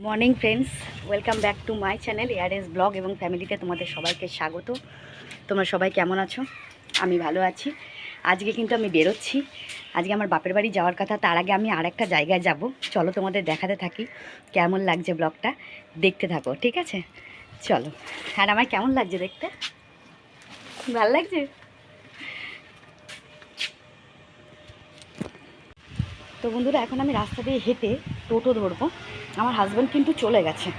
Morning friends, welcome back to my channel ARS blog এবং ফ্যামিলিতে তোমাদের সবাইকে স্বাগত। তোমরা সবাই কেমন আছো? আমি ভালো আছি। আজকে কিন্তু আমি বেরোচ্ছি। আজকে আমার বাপের বাড়ি যাওয়ার কথা। তার আগে আমি আরেকটা জায়গায় যাব। চলো তোমাদের দেখাতে থাকি কেমন লাগছে, ব্লগটা দেখতে থাকো, ঠিক আছে? চলো। আর আমার কেমন লাগছে দেখতে? ভালো লাগছে? তো বন্ধুরা, এখন আমি রাস্তা দিয়ে হেঁটে টোটো ধরবো। আমার হাজব্যান্ড কিন্তু চলে গেছে।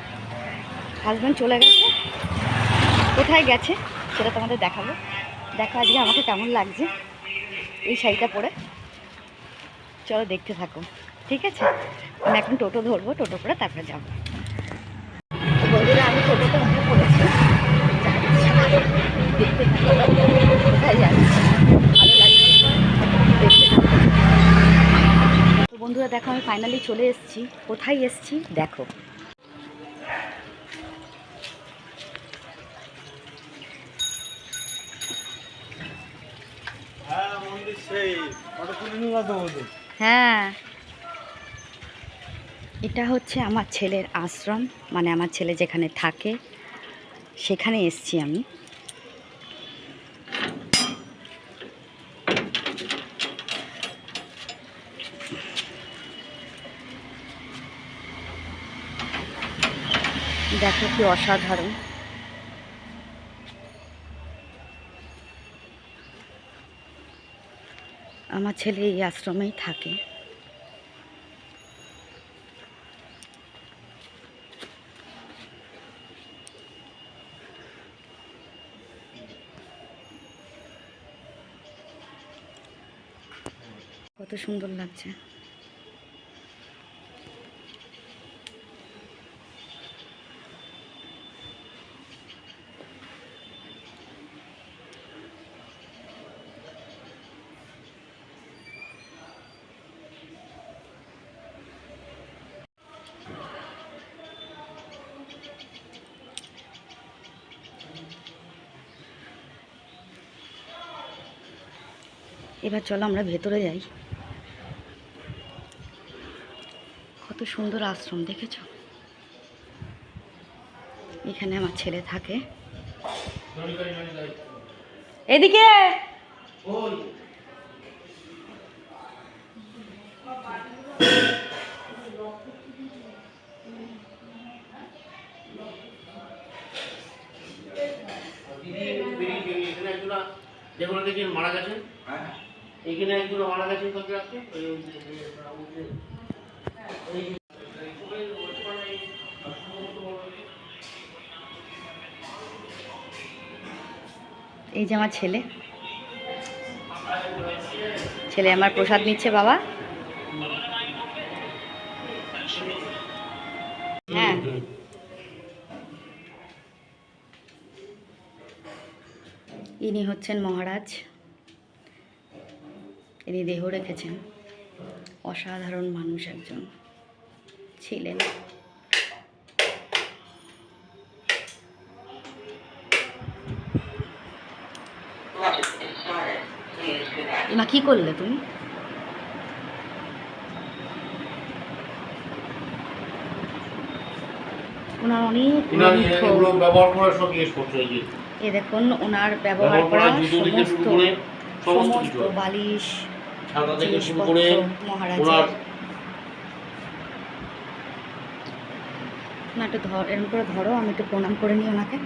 কোথায় গেছে সেটা তোমাদের দেখাবো। দেখো আজকে আমাকে কেমন লাগছে এই শাড়িটা পরে। চলো দেখতে থাকো, ঠিক আছে? আমি এখন টোটো ধরবো, টোটো করে তারপরে যাবো। বন্ধুরা, আমি টোটোতে উঠে পড়েছি, দেখতে থাকো কোথায় যাচ্ছি, ভালো লাগছে দেখতে থাকো। তো বন্ধুরা দেখো, আমি ফাইনালি চলে এসেছি। কোথায় এসেছি দেখো। হ্যাঁ, এটা হচ্ছে আমার ছেলের আশ্রম, মানে আমার ছেলে যেখানে থাকে সেখানে এসেছি আমি। দেখো কি অসাধারণ। আমার ছেলে এই আশ্রমেই থাকে। কত সুন্দর লাগছে। এবার চলো আমরা ভেতরে যাই। কত সুন্দর আশ্রম, দেখেছো? এখানে আমার ছেলে থাকে। এদিকে যেগুলো দেখছেন মারা গেছেন, এইখানে একজন মারা গেছেন। এই যে আমার ছেলে আমার প্রসাদ নিচ্ছে বাবা। হ্যাঁ, ইনি হচ্ছেন মহারাজ। ইনি দেহ রেখেছেন। অসাধারণ মানুষ একজন ছিলেন। মা কি করলে তুমি? ওনার অনেক ব্যবহার করার সব জিনিস করছে। এই দেখুন, ওনার ব্যবহার করা সমস্ত বালিশ জিনিসপত্র মহারাজের। না, একটু এরকম করে ধরো, আমি একটু প্রণাম করে নিই ওনাকে।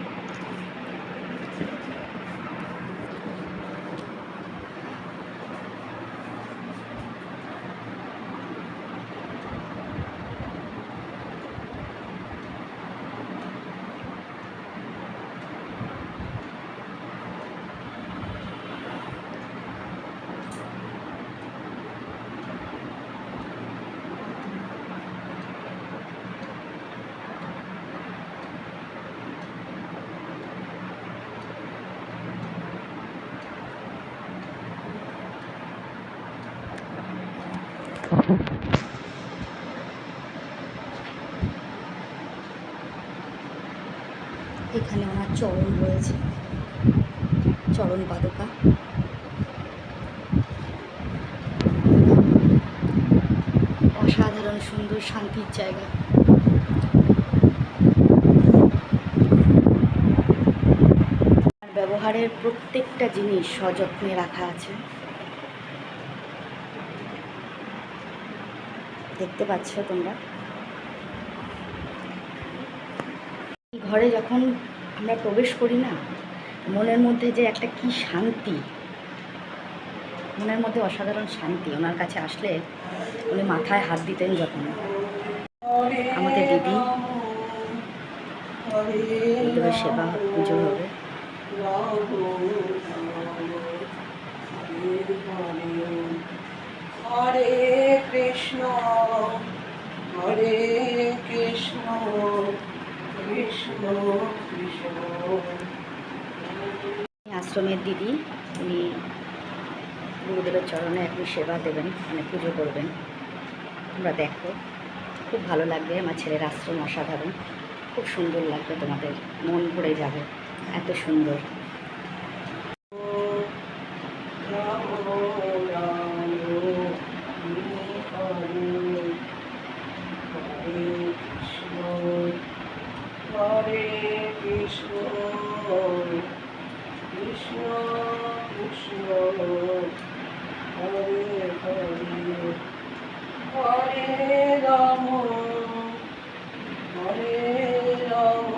এখানে ওনার চরণ রয়েছে, চরণ পাদুকা। অসাধারণ সুন্দর শান্তির জায়গা। ঘরের প্রত্যেকটা জিনিস সযত্নে রাখা আছে। দেখতে পাচ্ছ তোমরা। এই ঘরে যখন আমরা প্রবেশ করি না, মনের মধ্যে যে একটা কি শান্তি, মনের মধ্যে অসাধারণ শান্তি। ওনার কাছে আসলে উনি মাথায় হাত দিতেন যখন। আমাদের দিদি, গুরুদেবের সেবা পুজো হবে। হরে কৃষ্ণ হরে কৃষ্ণ কৃষ্ণ কৃষ্ণ। আশ্রমের দিদি, উনি গুরুদেবের চরণে এখন সেবা দেবেন, মানে পুজো করবেন। তোমরা দেখো, খুব ভালো লাগবে। আমার ছেলের আশ্রম অসাধারণ, খুব সুন্দর লাগবে, তোমাদের মন ভরে যাবে, এত সুন্দর। রাম রাম হরে কৃষ্ণ কৃষ্ণ কৃষ্ণ হরে হরে হরে রাম হরে রাম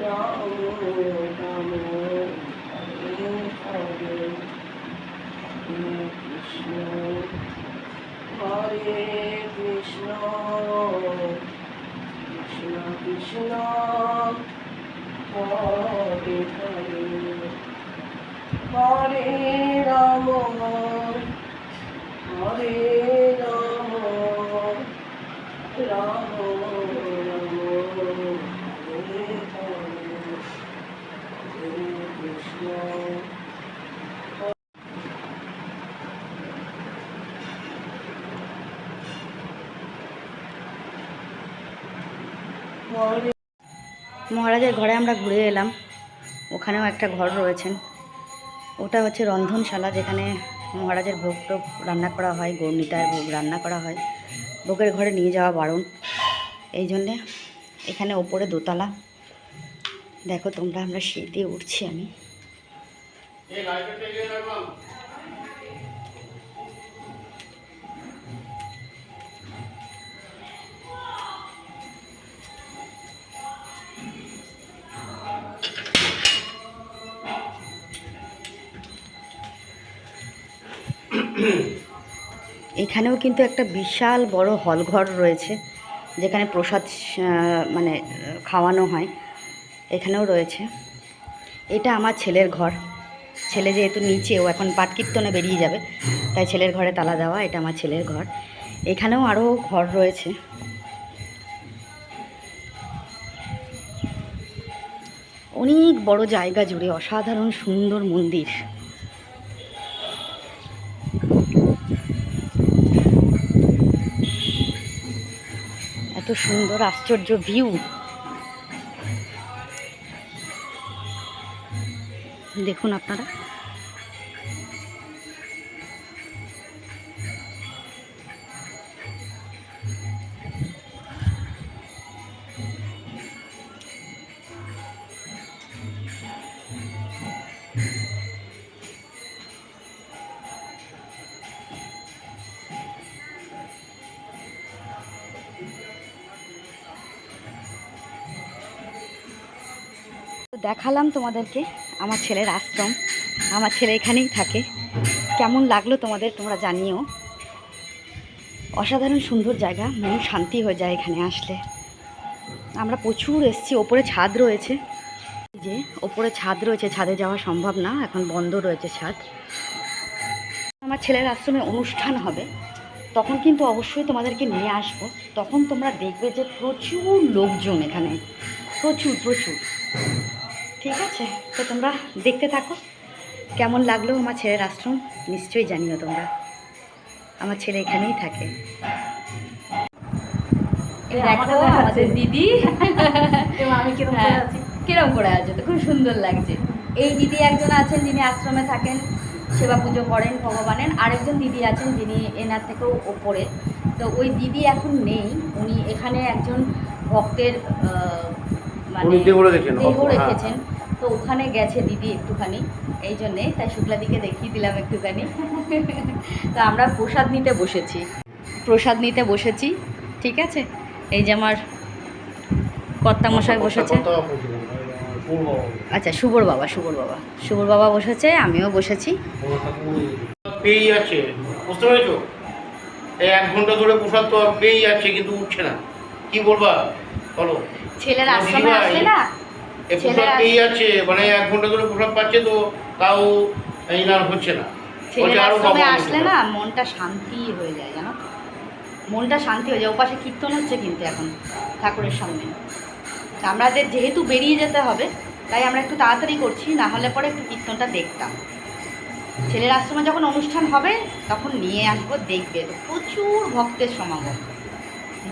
রাম রাম হরে হরে হরে কৃষ্ণ হরে কৃষ্ণ কৃষ্ণ কৃষ্ণ হরে হরে হরে রাম হরে রাম রাম রাম হরে হরে হরে কৃষ্ণ। মহারাজের ঘরে আমরা ঘুরে এলাম। ওখানেও একটা ঘর রয়েছেন, ওটা হচ্ছে রন্ধনশালা, যেখানে মহারাজের ভোগ টোগ রান্না করা হয়, গৌরনীতার ভোগ রান্না করা হয়। ভোগের ঘরে নিয়ে যাওয়া বারণ, এই জন্যে এখানে ওপরে দোতলা। দেখো তোমরা, আমরা সিঁড়ি দিয়ে উঠছি। আমি এখানেও কিন্তু একটা বিশাল বড় হল ঘর রয়েছে, যেখানে প্রসাদ মানে খাওয়ানো হয়, এখানেও রয়েছে। এটা আমার ছেলের ঘর। ছেলে যেহেতু নিচে, ও এখন পাঠ কীর্তনে বেরিয়ে যাবে, তাই ছেলের ঘরে তালা দেওয়া। এটা আমার ছেলের ঘর। এখানেও আরও ঘর রয়েছে। অনেক বড় জায়গা জুড়ে অসাধারণ সুন্দর মন্দির। এত সুন্দর আশ্চর্য ভিউ, দেখুন আপনারা। দেখালাম তোমাদেরকে আমার ছেলের আশ্রম। আমার ছেলে এখানেই থাকে। কেমন লাগলো তোমাদের, তোমরা জানিও। অসাধারণ সুন্দর জায়গা, মন শান্তি হয়ে যায় এখানে আসলে। আমরা প্রচুর এসেছি। ওপরে ছাদ রয়েছে, যে ওপরে ছাদ রয়েছে, ছাদে যাওয়া সম্ভব না, এখন বন্ধ রয়েছে ছাদ। আমার ছেলের আশ্রমে অনুষ্ঠান হবে, তখন কিন্তু অবশ্যই তোমাদেরকে নিয়ে আসবো। তখন তোমরা দেখবে যে প্রচুর লোকজন এখানে, প্রচুর প্রচুর। ঠিক আছে, তো তোমরা দেখতে থাকো। কেমন লাগলো আমার ছেলের আশ্রম নিশ্চয়ই জানিও তোমরা। আমার ছেলে এখানেই থাকে। দেখো আমাদের দিদি আমি কিরকম করে আছি? কিরম করে আছে, তো খুব সুন্দর লাগছে। এই দিদি একজন আছেন যিনি আশ্রমে থাকেন, সেবা পুজো করেন ভগবানের। আরেকজন দিদি আছেন যিনি এনার থেকেও ওপরে। তো ওই দিদি এখন নেই, উনি এখানে একজন ভক্তের মানে উনি দেহ রেখেছেন। দেহ রেখেছেন। তো ওখানে গেছে দিদি একটুখানি, এই জন্যে তাই শুক্লাদিকে দেখিয়ে দিলাম একটুখানি। তো আমরা প্রসাদ নিতে বসেছি, ঠিক আছে। এই যে আমার কর্তামশাই বসেছে, আচ্ছা শুভর বাবা বসেছে, আমিও বসেছি। পেয়েই আছে, বুঝতে পেরেছো? এই 1 ঘন্টা ধরে প্রসাদ তো পেয়েই যাচ্ছে, কিন্তু উঠছে না। কি বলবা বলো? ছেলের আশ্রমে আসলে না, এই প্রসাদ পেয়েই যাচ্ছে, মানে 1 ঘন্টা ধরে প্রসাদ পাচ্ছে, তো তাও এই না হচ্ছে না। ছেলের আরো আশ্রমে বাবা আসলে না মনটা শান্তি হয়ে যায়, জানো, মনটা শান্তি হয়ে যায়। ওপাশে কীর্তন হচ্ছে কিন্তু এখন ঠাকুরের সামনে। আমাদের যেহেতু বেরিয়ে যেতে হবে, তাই আমরা একটু তাড়াতাড়ি করছি, না হলে পরে একটু কীর্তনটা দেখতাম। ছেলের আশ্রমে যখন অনুষ্ঠান হবে তখন নিয়ে আসবো, দেখবে তো প্রচুর ভক্তের সমাগম,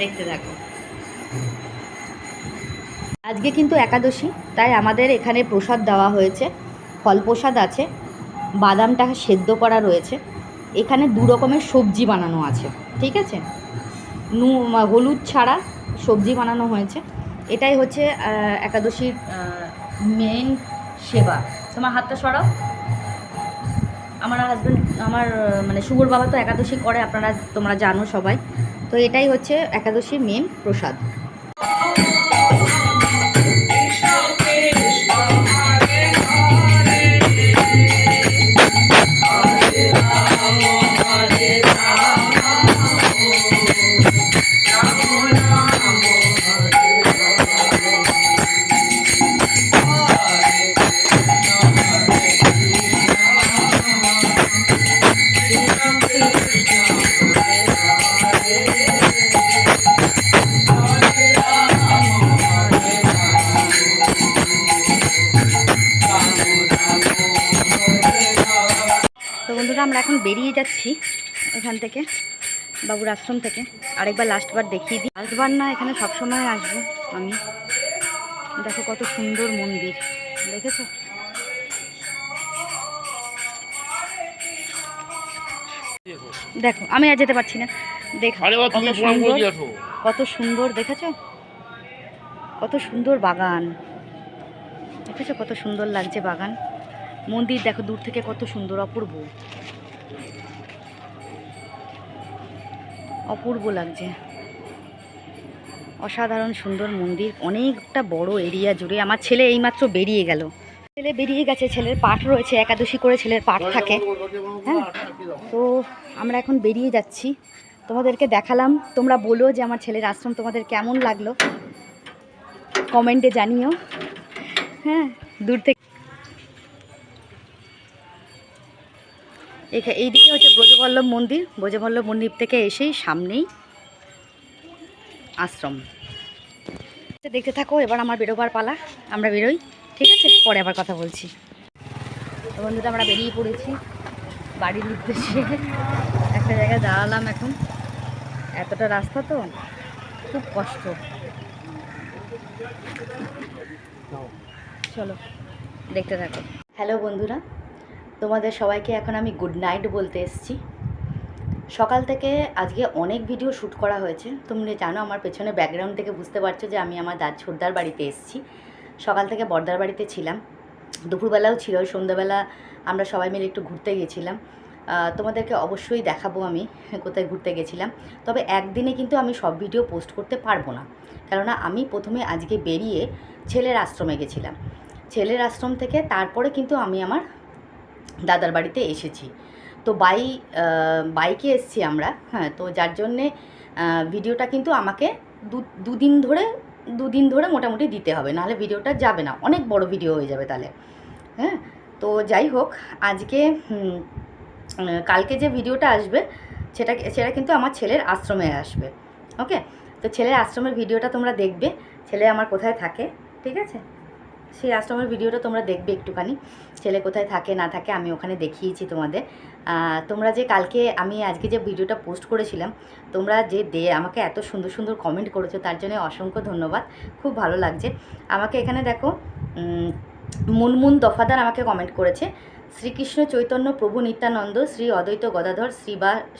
দেখতে থাকো। আজকে কিন্তু একাদশী, তাই আমাদের এখানে প্রসাদ দেওয়া হয়েছে, ফল প্রসাদ আছে, বাদামটা সেদ্ধ করা রয়েছে, এখানে 2 রকমের সবজি বানানো আছে, ঠিক আছে, হলুদ ছাড়া সবজি বানানো হয়েছে। এটাই হচ্ছে একাদশীর মেন সেবা। তোমার হাতটা সরাও। আমার হাজব্যান্ড, আমার মানে শুভর বাবা তো একাদশী করে, তোমরা জানো সবাই। তো এটাই হচ্ছে একাদশীর মেন প্রসাদ। তো বন্ধুরা, আমরা এখন বেরিয়ে যাচ্ছি এখান থেকে, বাবুর আশ্রম থেকে। আরেকবার লাস্টবার দেখিয়ে দিই, লাস্টবার না, এখানে সবসময় আসবো আমি। দেখো কত সুন্দর মন্দির, দেখেছো? দেখো আমি আর যেতে পারছি না, দেখো কত সুন্দর, দেখেছো কত সুন্দর বাগান, দেখেছো কত সুন্দর লাগছে বাগান। মন্দির দেখো দূর থেকে কত সুন্দর, অপূর্ব লাগছে, অসাধারণ সুন্দর মন্দির, অনেকটা বড় এরিয়া জুড়ে। আমার ছেলে এইমাত্র বেরিয়ে গেছে, ছেলের পাঠ রয়েছে, একাদশী করে ছেলের পাঠ থাকে, হ্যাঁ। তো আমরা এখন বেরিয়ে যাচ্ছি, তোমাদেরকে দেখালাম। তোমরা বলো যে আমার ছেলের আশ্রম তোমাদের কেমন লাগলো, কমেন্টে জানিও, হ্যাঁ। দূর থেকে এইদিকে হচ্ছে ব্রজবল্লভ মন্দির থেকে এসেই সামনেই আশ্রম। দেখতে থাকো, এবার আমার বেরোবার পালা, আমরা বেরোই, ঠিক আছে, পরে আবার কথা বলছি। তো বন্ধুরা, আমরা বেরিয়ে পড়েছি বাড়ির উদ্দেশ্যে। একটা জায়গায় দাঁড়ালাম এখন, এতটা রাস্তা তো খুব কষ্ট। চলো দেখতে থাকো। হ্যালো বন্ধুরা, তোমাদের সবাইকে এখন আমি গুড নাইট বলতে এসেছি। সকাল থেকে আজকে অনেক ভিডিও শ্যুট করা হয়েছে, তোমরা জানো, আমার পেছনে ব্যাকগ্রাউন্ড থেকে বুঝতে পারছো যে আমি আমার ছোটদার বাড়িতে এসেছি। সকাল থেকে বড়দার বাড়িতে ছিলাম, দুপুরবেলাও ছিল, সন্ধ্যাবেলা আমরা সবাই মিলে একটু ঘুরতে গেছিলাম। তোমাদেরকে অবশ্যই দেখাবো আমি কোথায় ঘুরতে গেছিলাম। তবে একদিনে কিন্তু আমি সব ভিডিও পোস্ট করতে পারবো না, কেননা আমি প্রথমে আজকে বেরিয়ে ছেলের আশ্রমে গেছিলাম। ছেলের আশ্রম থেকে তারপরে কিন্তু আমি আমার দাদার বাড়িতে এসেছি। তো বাইকে এসেছি আমরা, হ্যাঁ। তো যার জন্যে ভিডিওটা কিন্তু আমাকে দুদিন ধরে মোটামুটি দিতে হবে, নাহলে ভিডিওটা যাবে না, অনেক বড় ভিডিও হয়ে যাবে তাহলে, হ্যাঁ। তো যাই হোক, আজকে কালকে যে ভিডিওটা আসবে সেটা কিন্তু আমার ছেলের আশ্রমে আসবে, ওকে। তো ছেলের আশ্রমের ভিডিওটা তোমরা দেখবে, ছেলে আমার কোথায় থাকে, ঠিক আছে, সেই আশ্রমের ভিডিওটা তোমরা দেখবে একটুখানি, ছেলে কোথায় থাকে না থাকে আমি ওখানে দেখিয়েছি তোমাদের। তোমরা যে আমি আজকে যে ভিডিওটা পোস্ট করেছিলাম, তোমরা যে আমাকে এত সুন্দর সুন্দর কমেন্ট করেছো, তার জন্য অসংখ্য ধন্যবাদ, খুব ভালো লাগছে আমাকে। এখানে দেখো, মুনমুন দফাদার আমাকে কমেন্ট করেছে, শ্রীকৃষ্ণ চৈতন্য প্রভু নিত্যানন্দ শ্রী অদ্বৈত গদাধর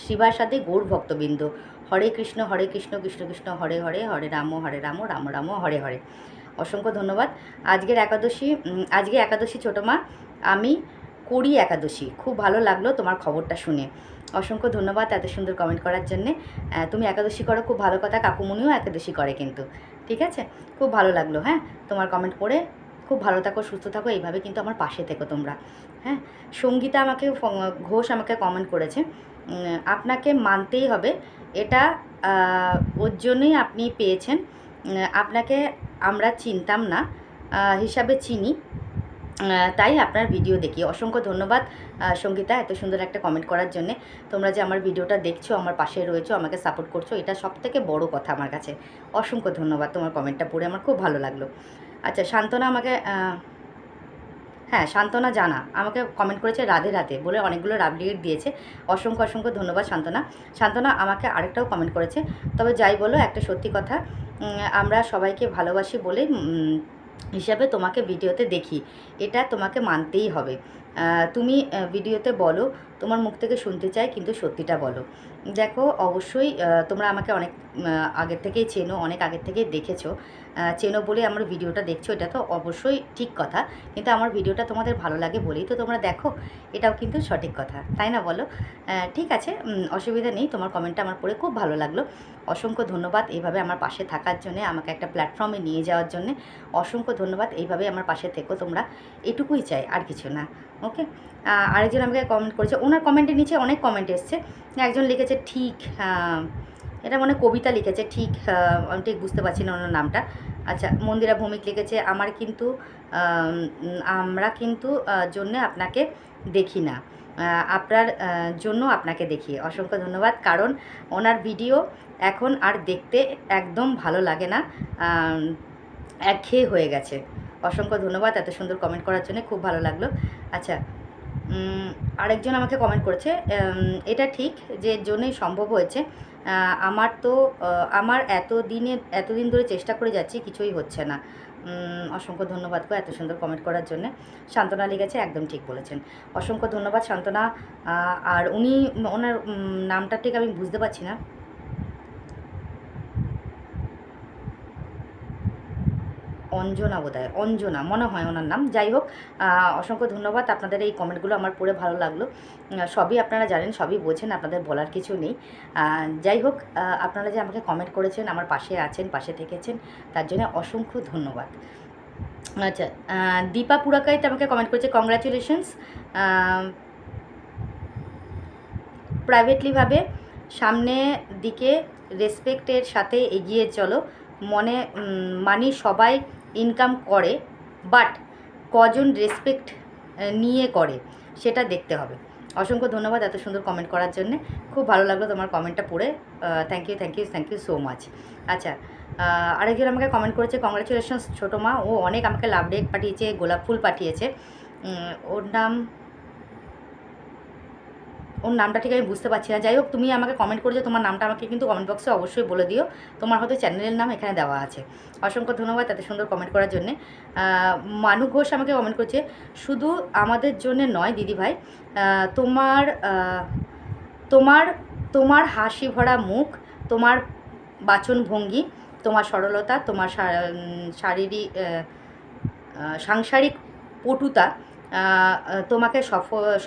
শ্রীবাসাদে গৌর ভক্তবৃন্দ হরে কৃষ্ণ কৃষ্ণ কৃষ্ণ হরে হরে, হরে রাম রাম রাম হরে হরে। অসংখ্য ধন্যবাদ। আজকে একাদশী ছোটো মা, আমি করি একাদশী, খুব ভালো লাগলো তোমার খবরটা শুনে। অসংখ্য ধন্যবাদ এত সুন্দর কমেন্ট করার জন্যে। তুমি একাদশী করো, খুব ভালো কথা, কাকুমণিও একাদশী করে কিন্তু, ঠিক আছে, খুব ভালো লাগলো। হ্যাঁ, তোমার কমেন্ট পড়ে খুব ভালো থাকো, সুস্থ থাকো, এইভাবে কিন্তু আমার পাশে থেকো তোমরা। হ্যাঁ, সঙ্গীতা ঘোষ আমাকে কমেন্ট করেছে, আপনাকে মানতেই হবে, এটা ওর জন্যই আপনি পেয়েছেন, আপনাকে আমরা চিনতাম না হিসাবে চিনি, তাই আপনার ভিডিও দেখি। অসংখ্য ধন্যবাদ সঙ্গীতা এত সুন্দর একটা কমেন্ট করার জন্যে। তোমরা যে আমার ভিডিওটা দেখছো, আমার পাশে রয়েছো, আমাকে সাপোর্ট করছো, এটা সবথেকে বড় কথা আমার কাছে। অসংখ্য ধন্যবাদ, তোমার কমেন্টটা পড়ে আমার খুব ভালো লাগলো। আচ্ছা, সান্ত্বনা আমাকে হ্যাঁ, সান্ত্বনা জানা আমাকে কমেন্ট করেছে রাধে রাধে বলে, অনেকগুলো রাবলিগেট দিয়েছে। অসংখ্য ধন্যবাদ সান্ত্বনা আমাকে আরেকটাও কমেন্ট করেছে। তবে যাই বলো, একটা সত্যি কথা, আমরা সবাইকে ভালোবাসি বলে হিসাবে তোমাকে ভিডিওতে দেখি, এটা তোমাকে মানতেই হবে। তুমি ভিডিওতে বলো, তোমার মুখ থেকে শুনতে চাই, কিন্তু সত্যিটা বলো। দেখো, অবশ্যই তোমরা আমাকে অনেক আগের থেকেই চেনো, অনেক আগের থেকেই দেখেছো, চেনো বলে আমার ভিডিওটা দেখছো, এটা তো অবশ্যই ঠিক কথা, কিন্তু আমার ভিডিওটা তোমাদের ভালো লাগে বলেই তো তোমরা দেখো, এটাও কিন্তু সঠিক কথা, তাই না বলো? ঠিক আছে, অসুবিধা নেই, তোমার কমেন্টটা আমার পড়ে খুব ভালো লাগলো। অসংখ্য ধন্যবাদ এইভাবে আমার পাশে থাকার জন্যে, আমাকে একটা প্ল্যাটফর্মে নিয়ে যাওয়ার জন্যে অসংখ্য ধন্যবাদ। এইভাবে আমার পাশে থেকো তোমরা, এটুকুই চাই, আর কিছু না। ওকে, আরেকজন আমাকে কমেন্ট করেছে, ওনার কমেন্টের নিচে অনেক কমেন্ট এসছে। একজন লিখেছে ঠিক, এটা মনে কবিতা লিখেছে, ঠিক আমি ঠিক বুঝতে পারছি না ওনার নামটা। আচ্ছা, মন্দিরা ভৌমিক লিখেছে, আমরা কিন্তু জন্যে আপনাকে দেখি না, আপনার জন্য আপনাকে দেখি। অসংখ্য ধন্যবাদ, কারণ ওনার ভিডিও এখন আর দেখতে একদম ভালো লাগে না, একঘেয়ে হয়ে গেছে। অসংখ্য ধন্যবাদ এত সুন্দর কমেন্ট করার জন্য, খুব ভালো লাগলো। আচ্ছা, আরেকজন আমাকে কমেন্ট করেছে, এটা ঠিক যে জন্যই সম্ভব হয়েছে, আমার এতদিন ধরে চেষ্টা করে যাচ্ছি, কিছুই হচ্ছে না। অসংখ্য ধন্যবাদ গো এত সুন্দর কমেন্ট করার জন্য। সান্ত্বনা লিখেছে, একদম ঠিক বলেছেন। অসংখ্য ধন্যবাদ সান্ত্বনা। আর ওনার নামটা ঠিক আমি বুঝতে পারছি না, অঞ্জনা বোধহয়, অঞ্জনা মনে হয় ওনার নাম। যাই হোক, অসংখ্য ধন্যবাদ, আপনাদের এই কমেন্টগুলো আমার পড়ে ভালো লাগলো। সবই আপনারা জানেন, সবই বোঝেন, আপনাদের বলার কিছু নেই। যাই হোক, আপনারা যে আমাকে কমেন্ট করেছেন, আমার পাশে আছেন, পাশে থেকেছেন, তার জন্য অসংখ্য ধন্যবাদ। আচ্ছা, দীপা পুরাকাইতে আমাকে কমেন্ট করেছে, কংগ্রাচুলেশনস, প্রাইভেটলিভাবে সামনে দিকে রেসপেক্টের সাথে এগিয়ে চলো, মানি সবাই ইনকাম করে, বাট কজন রেসপেক্ট নিয়ে করে সেটা দেখতে হবে। অসংখ্য ধন্যবাদ এত সুন্দর কমেন্ট করার জন্যে, খুব ভালো লাগলো তোমার কমেন্টটা পড়ে। Thank you so much. আচ্ছা, আরেকজন আমাকে কমেন্ট করেছে, কংগ্রাচুলেশনস ছোটো মা, ও অনেক আমাকে লাভ লেক পাঠিয়েছে, গোলাপ ফুল পাঠিয়েছে। ওর নামটা ঠিক আমি বুঝতে পারছি না। যাই হোক, তুমি আমাকে কমেন্ট করেছো, তোমার নামটা আমাকে কিন্তু কমেন্ট বক্সে অবশ্যই বলে দিও, তোমার হয়তো চ্যানেলের নাম এখানে দেওয়া আছে। অসংখ্য ধন্যবাদ এত সুন্দর কমেন্ট করার জন্যে। মানু ঘোষ আমাকে কমেন্ট করছে, শুধু আমাদের জন্যে নয় দিদিভাই, তোমার তোমার তোমার হাসি ভরা মুখ, তোমার বাচনভঙ্গি, তোমার সরলতা, তোমার সাংসারিক পটুতা তোমাকে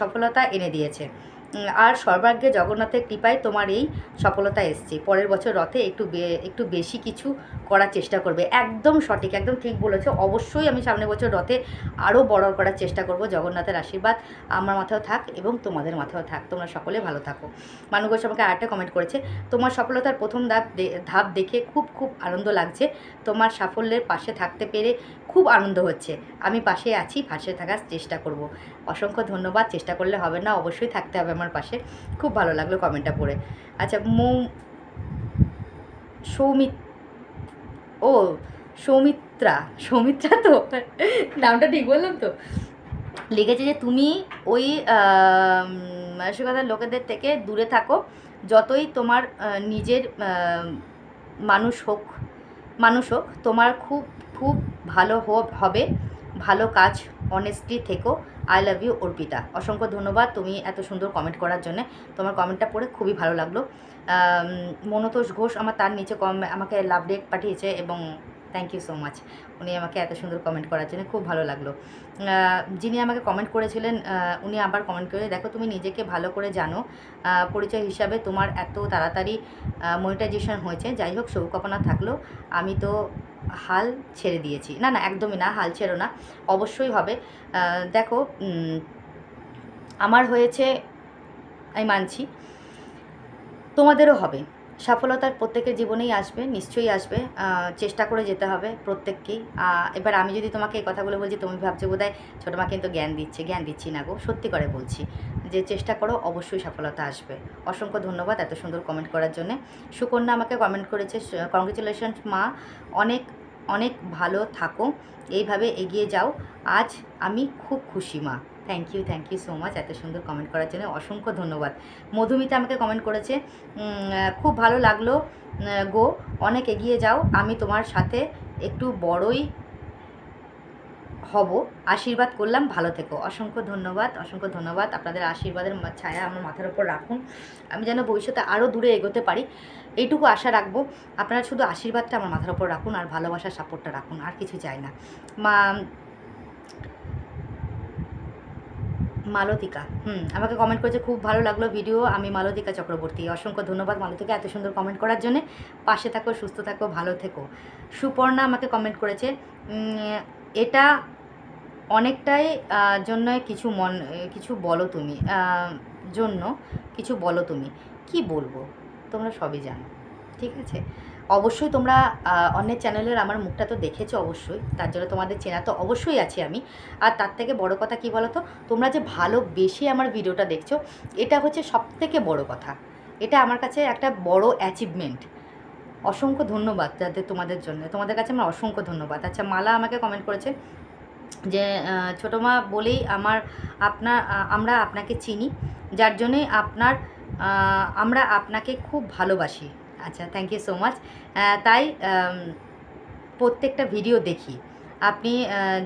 সফলতা এনে দিয়েছে। আর সর্বাগ্যে জগন্নাথের কৃপায় তোমার এই সফলতা এসছে। পরের বছর রথে একটু বেশি কিছু করার চেষ্টা করবে। একদম সঠিক, একদম ঠিক বলেছো। অবশ্যই আমি সামনের বছর রথে আরও বড় করার চেষ্টা করব। জগন্নাথের আশীর্বাদ আমার মাথাও থাক এবং তোমাদের মাথাও থাক। তোমরা সকলে ভালো থাকো। মানু ঘোষ আমাকে আরেকটা কমেন্ট করেছে, তোমার সফলতার প্রথম ধাপ দেখে খুব আনন্দ লাগছে। তোমার সাফল্যের পাশে থাকতে পেরে খুব আনন্দ হচ্ছে। আমি পাশে আছি, পাশে থাকার চেষ্টা করব। অসংখ্য ধন্যবাদ। চেষ্টা করলে হবে না, অবশ্যই থাকতে হবে আমার পাশে। খুব ভালো লাগলো কমেন্টটা পড়ে। আচ্ছা, সৌমিত্রা তো নামটা ঠিক বললাম তো, লিখেছে যে তুমি ওই মানসিকতার লোকেদের থেকে দূরে থাকো, যতই তোমার নিজের মানুষ হোক, তোমার খুব ভালো হবে, ভালো কাজ অনেস্টলি থেকো। I love you Arpita. অসংখ্য ধন্যবাদ তুমি এত সুন্দর কমেন্ট করার জন্য। তোমার কমেন্টটা পড়ে খুবই ভালো লাগলো। মনতোষ ঘোষ আমার তার নিচে আমাকে লাভ রেক পাঠিয়েছে এবং থ্যাংক ইউ সো মাচ। উনি আমাকে এত সুন্দর কমেন্ট করার জন্য খুব ভালো লাগলো। যিনি আমাকে কমেন্ট করেছিলেন উনি আবার কমেন্ট করে, দেখো তুমি নিজেকে ভালো করে জানো, পরিচয় হিসাবে তোমার এত তাড়াতাড়ি মনিটাইজেশন হয়েছে। যাই হোক, শুভকামনা থাকলো। আমি তো হাল ছেড়ে দিয়েছি। না না, একদমই না, হাল ছেড়ো না, অবশ্যই হবে। দেখো, আমার হয়েছে আমি মানছি, তোমাদেরও হবে। সফলতার প্রত্যেকের জীবনেই আসবে, নিশ্চয়ই আসবে। চেষ্টা করে যেতে হবে প্রত্যেককেই। এবার আমি যদি তোমাকে এই কথাগুলো বলছি, তুমি ভাবছো বোধহয় ছোটো মা কিন্তু জ্ঞান দিচ্ছে। জ্ঞান দিচ্ছি না গো, সত্যি করে বলছি যে চেষ্টা করো, অবশ্যই সফলতা আসবে। অসংখ্য ধন্যবাদ এত সুন্দর কমেন্ট করার জন্যে। সুকন্যা আমাকে কমেন্ট করেছে, কংগ্রেচুলেশনস মা, অনেক অনেক ভালো থাকো, এইভাবে এগিয়ে যাও, আজ আমি খুব খুশি মা। থ্যাংক ইউ সো মাচ এত সুন্দর কমেন্ট করার জন্য, অসংখ্য ধন্যবাদ। মধুমিতা আমাকে কমেন্ট করেছে, খুব ভালো লাগলো গো, অনেক এগিয়ে যাও, আমি তোমার সাথে একটু বড়ই হব, আশীর্বাদ করলাম, ভালো থেকো। অসংখ্য ধন্যবাদ। আপনাদের আশীর্বাদের ছায়া আমার মাথার উপর রাখুন, আমি যেন ভবিষ্যতে আরও দূরে এগোতে পারি, এইটুকু আশা রাখবো। আপনারা শুধু আশীর্বাদটা আমার মাথার উপর রাখুন আর ভালোবাসার সাপোর্টটা রাখুন, আর কিছু চাই না। মালতিকা আমাকে কমেন্ট করেছে, খুব ভালো লাগলো ভিডিও, আমি মালতিকা চক্রবর্তী। অসংখ্য ধন্যবাদ মালতিকা এত সুন্দর কমেন্ট করার জন্যে। পাশে থাকো, সুস্থ থাকো, ভালো থেকো। সুপর্ণা আমাকে কমেন্ট করেছে, এটা অনেকটাই জন্য কিছু বলো তুমি, কিছু বলো তুমি। কি বলবো, তোমরা সবই জানো, ঠিক আছে। অবশ্যই তোমরা অন্যের চ্যানেলের আমার মুখটা তো দেখেছো অবশ্যই, তার জন্য তোমাদের চেনা তো অবশ্যই আছি আমি। আর তার থেকে বড় কথা কি বলো তো, তোমরা যে ভালোবেসে আমার ভিডিওটা দেখছো, এটা হচ্ছে সবথেকে বড় কথা। এটা আমার কাছে একটা বড় অ্যাচিভমেন্ট। অসংখ্য ধন্যবাদ যাদের তোমাদের জন্য, তোমাদের কাছে আমার অসংখ্য ধন্যবাদ। আচ্ছা, মালা আমাকে কমেন্ট করেছে যে ছোটো মা বলেই আমরা আপনাকে চিনি, যার জন্যে আমরা আপনাকে খুব ভালোবাসি। আচ্ছা, থ্যাংক ইউ সো মাচ। তাই প্রত্যেকটা ভিডিও দেখি, আপনি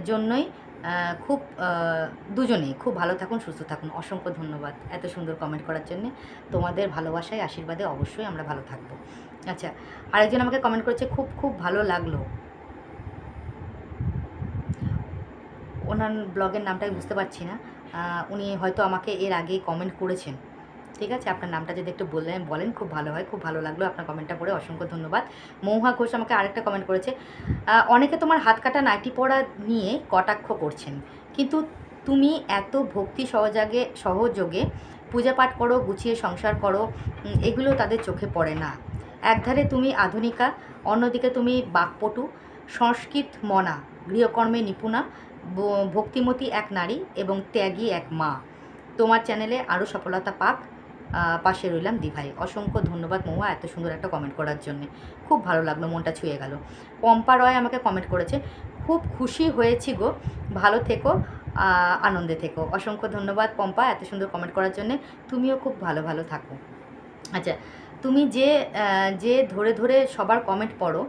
জন্যই খুব দুজনেই খুব ভালো থাকুন, সুস্থ থাকুন। অসংখ্য ধন্যবাদ এত সুন্দর কমেন্ট করার জন্যে। তোমাদের ভালোবাসায়, আশীর্বাদে অবশ্যই আমরা ভালো থাকবো। আচ্ছা, আরেকজন আমাকে কমেন্ট করেছে, খুব ভালো লাগলো। ওনার ব্লগের নামটা আমি বুঝতে পারছি না, উনি হয়তো আমাকে এর আগে কমেন্ট করেছেন। ঠিক আছে, আপনার নামটা যদি একটু বলেন খুব ভালো হয়। খুব ভালো লাগলো আপনার কমেন্টটা পড়ে, অসংখ্য ধন্যবাদ। মৌহা ঘোষ আমাকে আরেকটা কমেন্ট করেছে, অনেকে তোমার হাত কাটা নাইটি পরা নিয়ে কটাক্ষ করছেন, কিন্তু তুমি এত ভক্তি সহযোগে পূজা পাঠ করো, গুছিয়ে সংসার করো, এগুলো তাদের চোখে পড়ে না। একধারে তুমি আধুনিকা, অন্যদিকে তুমি বাকপটু, সংস্কৃত মনা, গৃহকর্মে নিপুণা, ভক্তিমতী এক নারী এবং ত্যাগী এক মা। তোমার চ্যানেলে আরও সফলতা পাক, পাশে রইলাম দিভাই। অসংখ্য ধন্যবাদ মহুয়া এত সুন্দর একটা কমেন্ট করার জন্যে, খুব ভালো লাগলো, মনটা ছুঁয়ে গেল। পম্পা রয় আমাকে কমেন্ট করেছে, খুব খুশি হয়েছি গো, ভালো থেকো, আনন্দে থেকো। অসংখ্য ধন্যবাদ পম্পা এত সুন্দর কমেন্ট করার জন্যে, তুমিও খুব ভালো থাকো। আচ্ছা, তুমি যে ধরে সবার কমেন্ট পড়ো,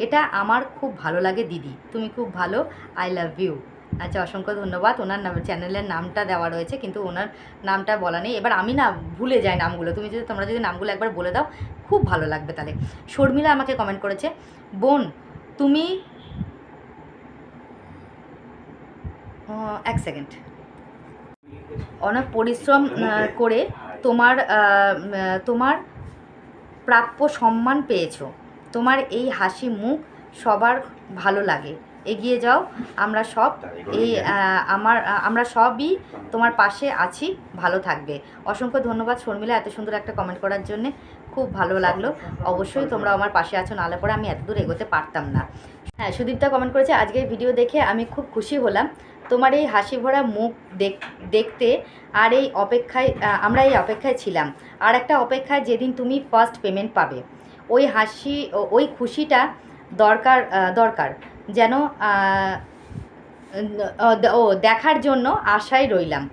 এটা আমার খুব ভালো লাগে দিদি, তুমি খুব ভালো, আই লাভ ইউ। আচ্ছা, অসংখ্য ধন্যবাদ। ওনার চ্যানেলের নামটা দেওয়া রয়েছে কিন্তু ওনার নামটা বলা নেই। এবার আমি না ভুলে যাই নামগুলো, তোমরা যদি নামগুলো একবার বলে দাও খুব ভালো লাগবে তাহলে। শর্মিলা আমাকে কমেন্ট করেছে, বোন তুমি এক সেকেন্ড, অনেক পরিশ্রম করে তোমার প্রাপ্য সম্মান পেয়েছো, তোমার এই হাসি মুখ সবার ভালো লাগে, এগিয়ে যাও, আমরা সবই তোমার পাশে আছি, ভালো থাকবে। অসংখ্য ধন্যবাদ শর্মিলা এত সুন্দর একটা কমেন্ট করার জন্যে, খুব ভালো লাগলো। অবশ্যই তোমরা আমার পাশে আছো, নাহলে পরে আমি এত দূর এগোতে পারতাম না। হ্যাঁ, সুদীপ্তা কমেন্ট করেছে, আজকের ভিডিও দেখে আমি খুব খুশি হলাম, তোমার এই হাসি ভরা মুখ দেখতে, আর আমরা এই অপেক্ষায় ছিলাম, আর একটা অপেক্ষায় যেদিন তুমি ফার্স্ট পেমেন্ট পাবে, ওই খুশিটা দরকার যেন দেখার জন্য আশায় রইলাম।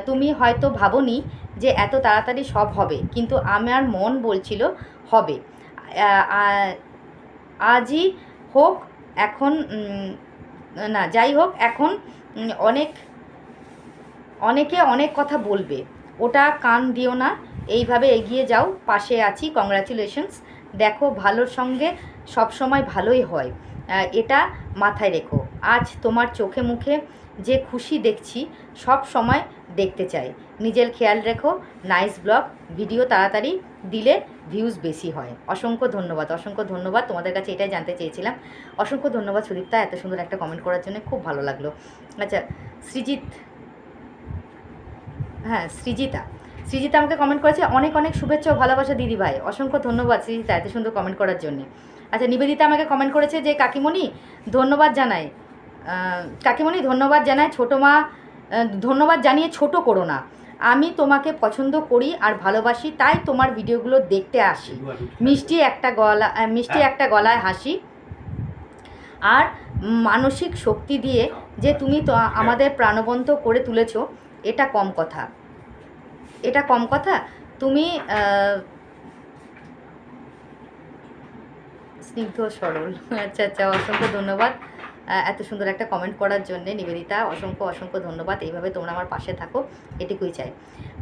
তুমি হয়তো ভাবোনি যে এত তাড়াতাড়ি সব হবে, কিন্তু আমার মন বলছিল হবে, আজই হোক, না যাই হোক, এখন অনেকে অনেক কথা বলবে, ওটা কান দিও না, এইভাবে এগিয়ে যাও, পাশে আছি, কংগ্রাচুলেশনস। দেখো, ভালোর সঙ্গে সব সময় ভালোই হয়, এটা মাথায় রেখো। আজ তোমার চোখে মুখে যে খুশি দেখছি, সব সময় দেখতে চাই। নিজের খেয়াল রেখো। নাইস ব্লগ, ভিডিও তাড়াতাড়ি দিলে ভিউজ বেশি হয়। অসংখ্য ধন্যবাদ, অসংখ্য ধন্যবাদ। তোমাদের কাছে এটাই জানতে চেয়েছিলাম। অসংখ্য ধন্যবাদ সুদীপ্তা, এত সুন্দর একটা কমেন্ট করার জন্য, খুব ভালো লাগলো। আচ্ছা, সৃজিতা আমাকে কমেন্ট করেছে, অনেক অনেক শুভেচ্ছা ও ভালোবাসা দিদিভাই। অসংখ্য ধন্যবাদ সৃজিতা এত সুন্দর কমেন্ট করার জন্য। আচ্ছা, নিবেদিতা আমাকে কমেন্ট করেছে যে কাকিমণি ধন্যবাদ জানাই, কাকিমণি ধন্যবাদ জানাই, ছোটো মা ধন্যবাদ জানিয়ে ছোট করো না, আমি তোমাকে পছন্দ করি আর ভালোবাসি, তাই তোমার ভিডিওগুলো দেখতে আসি। মিষ্টি একটা গলায় হাসি আর মানসিক শক্তি দিয়ে যে তুমি তো আমাদের প্রাণবন্ত করে তুলেছো, এটা কম কথা। তুমি স্নিগ্ধ সরল। আচ্ছা, অসংখ্য ধন্যবাদ এত সুন্দর একটা কমেন্ট করার জন্যে নিবেদিতা, অসংখ্য ধন্যবাদ। এইভাবে তোমরা আমার পাশে থাকো, এটুকুই চাই।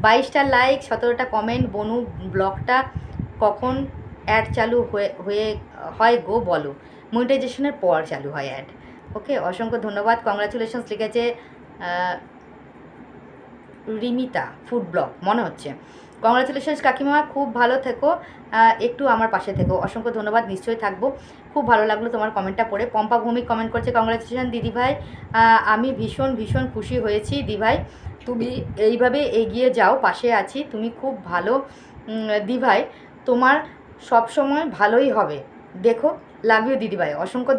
22টা লাইক, 17টা কমেন্ট। বনু, ব্লগটা কখন অ্যাড চালু হয় গো বলো? মনিটাইজেশনের পর চালু হয় অ্যাড। ওকে, অসংখ্য ধন্যবাদ। কংগ্রাচুলেশনস লিখেছে রিমিতা ফুড ব্লগ মনে হচ্ছে। কংগ্রাচুলেশনস কাকিমা, খুব ভালো থেকো, একটু আমার পাশে থেকো। অসংখ্য ধন্যবাদ, নিশ্চয়ই থাকবো। খুব ভালো লাগলো তোমার কমেন্টটা পড়ে। পম্পা ভৌমিক কমেন্ট করছে, কংগ্রাচুলেশন দিদিভাই, আমি ভীষণ খুশি হয়েছি দিভাই, তুমি এইভাবে এগিয়ে যাও, পাশে আছি, তুমি খুব ভালো দিভাই, তোমার সব সময় ভালোই হবে, দেখো, লাভ ইউ দিদিভাই। অসংখ্য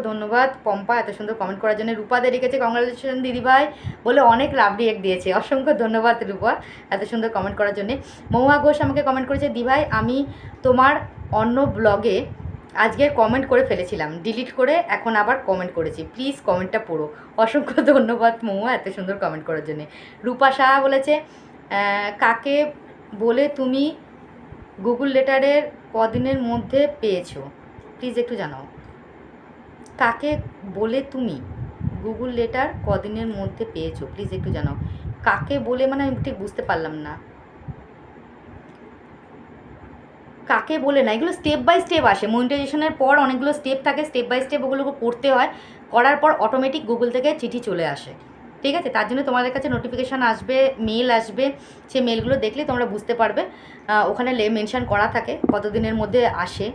ধন্যবাদ পম্পা এত সুন্দর কমেন্ট করার জন্য। রূপাদের রেখেছে, কংগ্রাচুলেশন দিদিভাই বলে অনেক লাভ রিয়েক্ট দিয়েছে। অসংখ্য ধন্যবাদ রূপা এত সুন্দর কমেন্ট করার জন্যে। মহুয়া ঘোষ আমাকে কমেন্ট করেছে, দিভাই আমি তোমার অন্য ব্লগে আজকে কমেন্ট করে ফেলেছিলাম, ডিলিট করে এখন আবার কমেন্ট করেছি, প্লিজ কমেন্টটা পড়ো। অসংখ্য ধন্যবাদ মহুয়া এত সুন্দর কমেন্ট করার জন্যে। রূপা সাহা বলেছে, কাকে বলে তুমি গুগল লেটারের কদিনের মধ্যে পেয়েছো, প্লিজ একটু জানাও। কাকে বলে তুমি গুগল লেটার কদিনের মধ্যে পেয়েছো, প্লিজ একটু জানাও। কাকে বলে মানে আমি ঠিক বুঝতে পারলাম না। কাকে বলে না, এগুলো স্টেপ বাই স্টেপ আসে। মনিটাইজেশনের পর অনেকগুলো স্টেপ থাকে, স্টেপ বাই স্টেপ ওগুলোকে করতে হয়, করার পর অটোমেটিক গুগল থেকে চিঠি চলে আসে, ঠিক আছে? তার জন্য তোমাদের কাছে নোটিফিকেশান আসবে, মেল আসবে, সেই মেলগুলো দেখলে তোমরা বুঝতে পারবে, ওখানে মেনশান করা থাকে কতদিনের মধ্যে আসে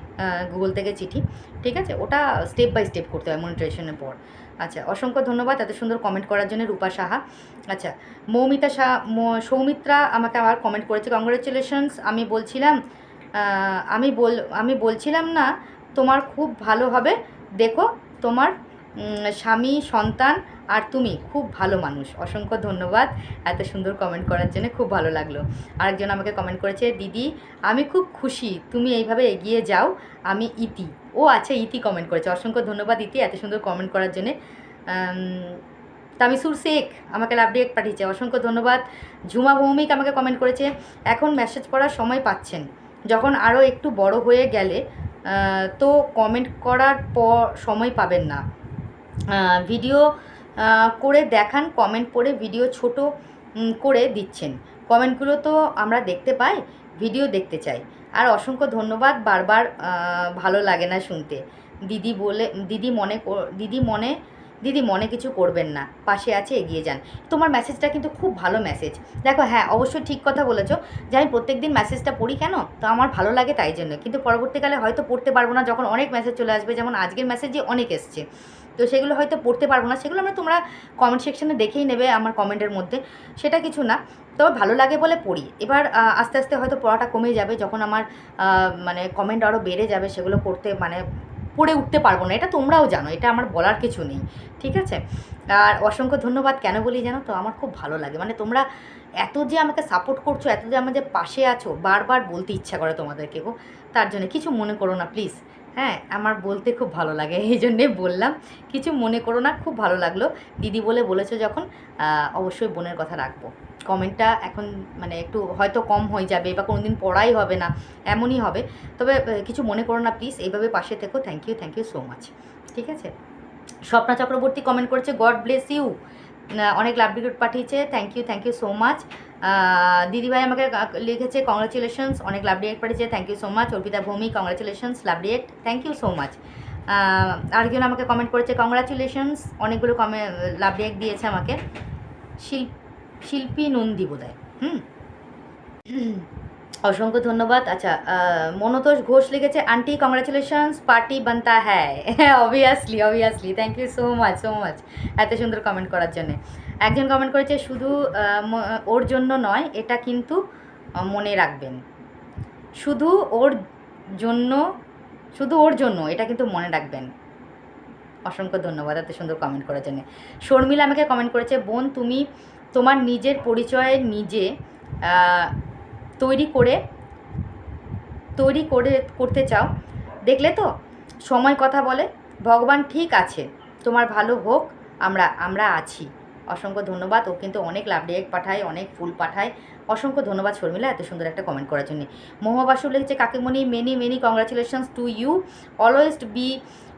গুগল থেকে চিঠি, ঠিক আছে? ওটা স্টেপ বাই স্টেপ করতে হয় মনিটাইজেশনের পর। আচ্ছা, অসংখ্য ধন্যবাদ এত সুন্দর কমেন্ট করার জন্য রূপা সাহা। আচ্ছা, সৌমিত্রা আমাকে আবার কমেন্ট করেছে, কংগ্রেচুলেশনস। আমি বলছিলাম না তোমার খুব ভালো হবে, দেখো তোমার স্বামী, সন্তান আর তুমি খুব ভালো মানুষ। অসংখ্য ধন্যবাদ এত সুন্দর কমেন্ট করার জন্য, খুব ভালো লাগলো। আরেকজন আমাকে কমেন্ট করেছে, দিদি আমি খুব খুশি, তুমি এইভাবে এগিয়ে যাও, আমি ইতি। ও আচ্ছা, ইতি কমেন্ট করেছে। অসংখ্য ধন্যবাদ ইতি এত সুন্দর কমেন্ট করার জন্যে। তামিসুর শেখ আমাকে লাভ রিয়েক্ট পাঠিয়েছে, অসংখ্য ধন্যবাদ। ঝুমা ভৌমিক আমাকে কমেন্ট করেছে, এখন মেসেজ পড়ার সময় পাচ্ছেন, যখন আরও একটু বড় হয়ে গেলে তো কমেন্ট করার পর সময় পাবেন না, ভিডিও করে দেখান, কমেন্ট পড়ে ভিডিও ছোট করে দিচ্ছেন, কমেন্টগুলো তো আমরা দেখতে পাই, ভিডিও দেখতে চাই। আর অসংখ্য ধন্যবাদ, বারবার ভালো লাগে না শুনতে, দিদি মনে কিছু করবেন না, পাশে আছে, এগিয়ে যান। তোমার মেসেজটা কিন্তু খুব ভালো মেসেজ। দেখো, হ্যাঁ অবশ্যই ঠিক কথা বলেছো যে আমি প্রত্যেক দিন মেসেজটা পড়ি কেন, তো আমার ভালো লাগে তাই জন্য, কিন্তু পরবর্তীকালে হয়তো পড়তে পারবো না, যখন অনেক মেসেজ চলে আসবে, যেমন আজকের মেসেজে অনেক এসছে, তো সেগুলো হয়তো পড়তে পারবো না, সেগুলো তোমরা কমেন্ট সেকশানে দেখেই নেবে আমার কমেন্টের মধ্যে, সেটা কিছু না, তবে ভালো লাগে বলে পড়ি। এবার আস্তে আস্তে হয়তো পড়াটা কমে যাবে, যখন আমার মানে কমেন্ট আরও বেড়ে যাবে, সেগুলো পড়তে পড়ে উঠতে পারবো না, এটা তোমরাও জানো, এটা আমার বলার কিছু নেই, ঠিক আছে? আর অসংখ্য ধন্যবাদ কেন বলি জানো তো, আমার খুব ভালো লাগে, তোমরা এত যে আমাকে সাপোর্ট করছো, এত যে আমাদের পাশে আছো, বারবার বলতে ইচ্ছা করে তোমাদেরকে গো, তার জন্য কিছু মনে করো না প্লিজ। হ্যাঁ, আমার বলতে খুব ভালো লাগে, এই জন্যে বললাম, কিছু মনে করো না, খুব ভালো লাগলো। দিদি বলেছো যখন, অবশ্যই বোনের কথা রাখবো। কমেন্টটা এখন একটু হয়তো কম হয়ে যাবে, বা কোনো দিন পড়াই হবে না, এমনই হবে, তবে কিছু মনে করো না প্লিজ, এইভাবে পাশে থেকো। থ্যাংক ইউ সো মাচ, ঠিক আছে? স্বপ্না চক্রবর্তী কমেন্ট করেছে গড ব্লেস ইউ, অনেক লাভ রিপোর্ট পাঠিয়েছে, থ্যাংক ইউ সো মাচ। দিদিভাই আমাকে লিখেছে কংগ্রাচুলেশনস, অনেক লাভ রিয়েক্ট পাঠিয়েছে, thank you so much. Arpita Bhowmik congratulations, love react, thank you so much. আরেকজন আমাকে কমেন্ট করেছে কংগ্রাচুলেশনস, অনেকগুলো লাভ রিয়েক্ট দিয়েছে আমাকে। শিল্পী নন্দী বোধহয়, অসংখ্য ধন্যবাদ। আচ্ছা, মনোতোষ ঘোষ লিখেছে আন্টি কংগ্রাচুলেশনস, পার্টি বানতা হ্যায়। Obviously thank you so much এত সুন্দর কমেন্ট করার জন্যে। একজন কমেন্ট করেছে শুধু ওর জন্য নয়, এটা কিন্তু মনে রাখবেন, শুধু ওর জন্য এটা কিন্তু মনে রাখবেন। অসংখ্য ধন্যবাদ এত সুন্দর কমেন্ট করার জন্য। শর্মিলা আমাকে কমেন্ট করেছে বোন তুমি তোমার নিজের পরিচয় নিজে তৈরি করতে চাও, দেখলে তো সময় কথা বলে, ভগবান ঠিক আছে, তোমার ভালো হোক, আমরা আছি। অসংখ্য ধন্যবাদ। ও কিন্তু অনেক লাভ রিয়েক্ট পাঠায়, অনেক ফুল পাঠায়। অসংখ্য ধন্যবাদ শর্মিলা এত সুন্দর একটা কমেন্ট করার জন্য। মোহবাসু লিখেছে কাকিমণি many congratulations to you,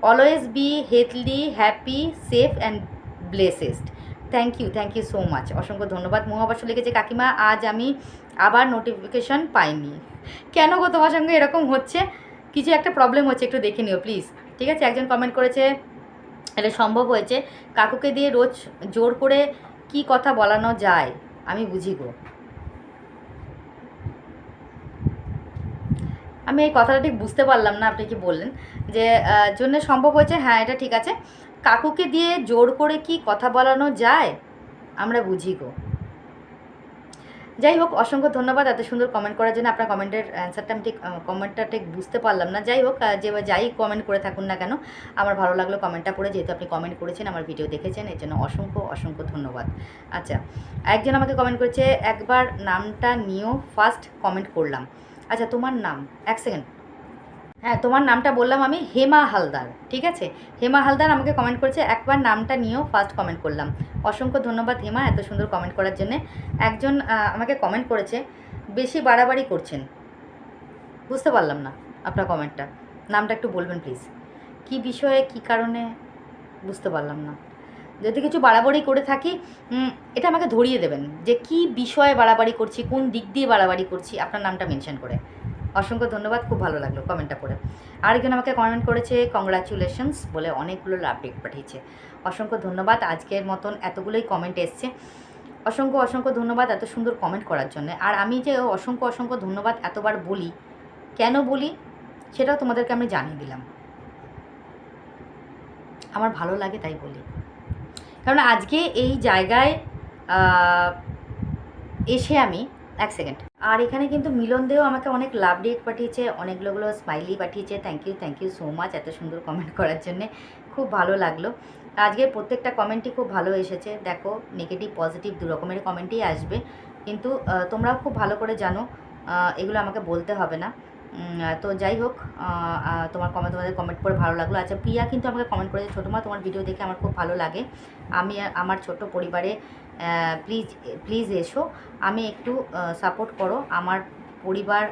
always be healthy, happy, safe and blessed. Thank you so much. অসংখ্য ধন্যবাদ। মহাবাসু লিখেছে কাকিমা আজ আমি আবার নোটিফিকেশন পাইনি। কেন গো তোমার সঙ্গে এরকম হচ্ছে? কিছু একটা প্রবলেম হচ্ছে, একটু দেখে নিও প্লিজ, ঠিক আছে? একজন কমেন্ট করেছে এটা সম্ভব হয়েছে, কাকুকে দিয়ে রোজ জোর করে কি কথা বলানো যায় আমি বুঝি গো। আমি এই কথাটা ঠিক বুঝতে পারলাম না, আপনি কি বললেন যে জন্য সম্ভব হয়েছে? হ্যাঁ, এটা ঠিক আছে, কাকুকে দিয়ে জোর করে কি কথা বলানো যায় আমরা বুঝি গো। যাই হোক, অসংখ্য ধন্যবাদ এত সুন্দর কমেন্ট করার জন্য। আপনার কমেন্টের অ্যান্সারটা আমি ঠিক কমেন্টটা ঠিক বুঝতে পারলাম না। যাই হোক, যাই কমেন্ট করে থাকুন না কেন, আমার ভালো লাগলো কমেন্টটা পড়ে, যেহেতু আপনি কমেন্ট করেছেন, আমার ভিডিও দেখেছেন, এর জন্য অসংখ্য ধন্যবাদ। আচ্ছা, একজন আমাকে কমেন্ট করেছে একবার নামটা নিয়েও ফার্স্ট কমেন্ট করলাম। আচ্ছা, তোমার নাম, এক সেকেন্ড, হ্যাঁ তোমার নামটা বললাম আমি, হেমা হালদার, ঠিক আছে? হেমা হালদার আমাকে কমেন্ট করেছে একবার নামটা নিয়েও ফার্স্ট কমেন্ট করলাম। অসংখ্য ধন্যবাদ হেমা এত সুন্দর কমেন্ট করার জন্যে। একজন আমাকে কমেন্ট করেছে বেশি বাড়াবাড়ি করছেন, বুঝতে পারলাম না আপনার কমেন্টটা, নামটা একটু বলবেন প্লিজ, কি বিষয়ে কি কারণে বুঝতে পারলাম না। যদি কিছু বাড়াবাড়ি করে থাকি এটা আমাকে ধরিয়ে দেবেন যে কি বিষয়ে বাড়াবাড়ি করছি, কোন দিক দিয়ে বাড়াবাড়ি করছি, আপনার নামটা মেনশন করে। অসংখ্য ধন্যবাদ, খুব ভালো লাগলো কমেন্টটা পড়ে। আরেকজন আমাকে কমেন্ট করেছে কংগ্রাচুলেশনস বলে অনেকগুলো লাভ রেট পাঠিয়েছে। অসংখ্য ধন্যবাদ, আজকের মতন এতগুলোই কমেন্ট এসছে। অসংখ্য ধন্যবাদ এত সুন্দর কমেন্ট করার জন্য। আর আমি যে অসংখ্য ধন্যবাদ এতবার বলি, কেন বলি সেটাও তোমাদেরকে আমি জানিয়ে দিলাম। আমার ভালো লাগে তাই বলি, কারণ আজকে এই জায়গায় এসে আমি, এক সেকেন্ড, আর এখানে কিন্তু মিলন দেও আমাকে অনেক লাভ রিয়েক্ট পাঠিয়েছে, অনেকগুলো স্মাইলি পাঠিয়েছে। থ্যাংক ইউ সো মাচ এত সুন্দর কমেন্ট করার জন্যে, খুব ভালো লাগলো। আজকের প্রত্যেকটা কমেন্টই খুব ভালো এসেছে। দেখো, নেগেটিভ পজিটিভ দু রকমের কমেন্টই আসবে, কিন্তু তোমরাও খুব ভালো করে জানো এগুলো আমাকে বলতে হবে না। তো যাই হোক, তোমাদের কমেন্ট করে ভালো লাগলো। আচ্ছা, প্রিয়া কিন্তু আমাকে কমেন্ট করেছে ছোটো মা তোমার ভিডিও দেখে আমার খুব ভালো লাগে, আমি আমার ছোট্ট পরিবারে প্লিজ এসো, আমি একটু সাপোর্ট করো, আমার পরিবার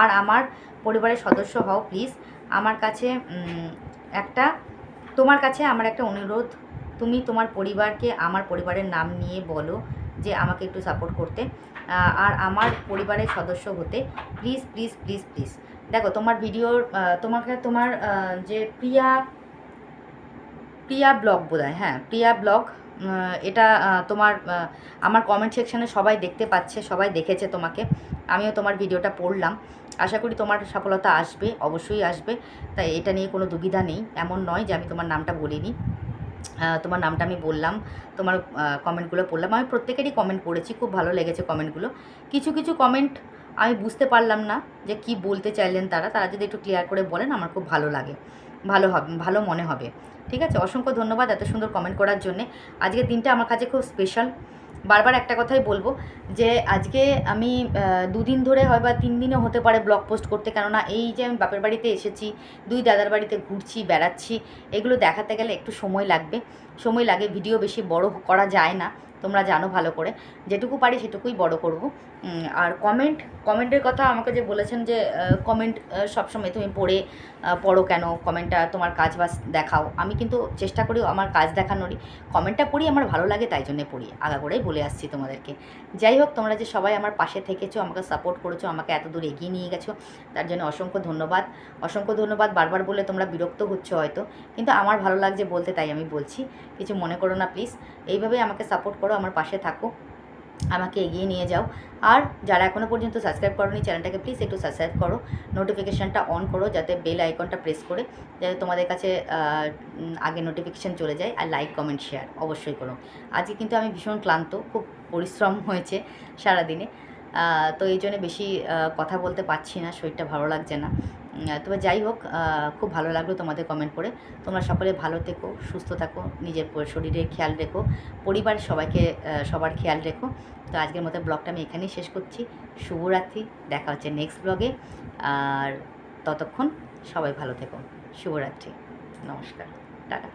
আর আমার পরিবারের সদস্য হও প্লিজ। আমার কাছে তোমার কাছে আমার একটা অনুরোধ, তুমি তোমার পরিবারকে আমার পরিবারের নাম নিয়ে বলো যে আমাকে একটু সাপোর্ট করতে আর আমার পরিবারের সদস্য হতে প্লিজ। দেখো, তোমার ভিডিওর তোমার যে প্রিয়া ব্লগ বোধহয়, হ্যাঁ প্রিয়া ব্লগ, এটা তোমার আমার কমেন্ট সেকশানে সবাই দেখতে পাচ্ছে, সবাই দেখেছে তোমাকে, আমিও তোমার ভিডিওটা পড়লাম। আশা করি তোমার সফলতা আসবে, অবশ্যই আসবে, তাই এটা নিয়ে কোনো দুবিধা নেই। এমন নয় যে আমি তোমার নামটা বলিনি, তোমার নামটা আমি বললাম, তোমার কমেন্টগুলো পড়লাম, আমি প্রত্যেকেরই কমেন্ট পড়েছি, খুব ভালো লেগেছে কমেন্টগুলো। কিছু কমেন্ট আমি বুঝতে পারলাম না যে কি বলতে চাইলেন তারা যদি একটু ক্লিয়ার করে বলেন আমার খুব ভালো লাগে, ভালো মনে হবে, ঠিক আছে? অসংখ্য ধন্যবাদ এত সুন্দর কমেন্ট করার জন্যে। আজকের দিনটা আমার কাছে খুব স্পেশাল। বারবার একটা কথাই বলবো যে আজকে আমি 2 দিন ধরে হয় বা 3 দিনও হতে পারে ব্লগ পোস্ট করতে, কেননা এই যে আমি বাপের বাড়িতে এসেছি, 2 দাদার বাড়িতে ঘুরছি, বেড়াচ্ছি, এগুলো দেখাতে গেলে একটু সময় লাগে, ভিডিও বেশি বড় করা যায় না, তোমরা জানো ভালো করে, যেটুকু পারি সেটুকুই বড় করব। আর কমেন্টের কথা আমাকে যে বলেছেন যে কমেন্ট সবসময় তুমি পড়ো কেন, কমেন্টটা তোমার কাজ বাজ দেখাও। আমি কিন্তু চেষ্টা করি আমার কাজ দেখানোরই, কমেন্টটা পড়ি আমার ভালো লাগে তাই জন্যে পড়ি, আগাগোড়াই বলে আসছি তোমাদেরকে। যাই হোক, তোমরা যে সবাই আমার পাশে থেকেছো, আমাকে সাপোর্ট করেছো, আমাকে এত দূর এগিয়ে নিয়ে গেছো, তার জন্য অসংখ্য ধন্যবাদ। বারবার বলে তোমরা বিরক্ত হচ্ছ হয়তো, কিন্তু আমার ভালো লাগছে বলতে, তাই আমি বলছি, কিছু মনে করো না প্লিজ। এইভাবেই আমাকে সাপোর্ট করো, আমার পাশে থাকো, আমাকে এগিয়ে নিয়ে যাও। আর যারা এখনও পর্যন্ত সাবস্ক্রাইব করোনি চ্যানেলটাকে প্লিজ একটু সাবস্ক্রাইব করো, নোটিফিকেশানটা অন করো, যাতে বেল আইকনটা প্রেস করে যাতে তোমাদের কাছে আগে নোটিফিকেশান চলে যায়। আর লাইক কমেন্ট শেয়ার অবশ্যই করো। আজকে কিন্তু আমি ভীষণ ক্লান্ত, খুব পরিশ্রম হয়েছে সারাদিনে, তো এই জন্য বেশি কথা বলতে পারছি না, শরীরটা ভালো লাগছে না। তবে যাই হোক, খুব ভালো লাগলো তোমাদের কমেন্ট করে। তোমরা সকলে ভালো থেকো, সুস্থ থাকো, নিজের শরীরের খেয়াল রেখো, পরিবারের সবাইকে সবার খেয়াল রেখো। তো আজকের মতো ব্লগটা আমি এখানেই শেষ করছি। শুভরাত্রি, দেখা হচ্ছে নেক্সট ব্লগে। আর ততক্ষণ সবাই ভালো থেকো। শুভরাত্রি, নমস্কার, টাটা।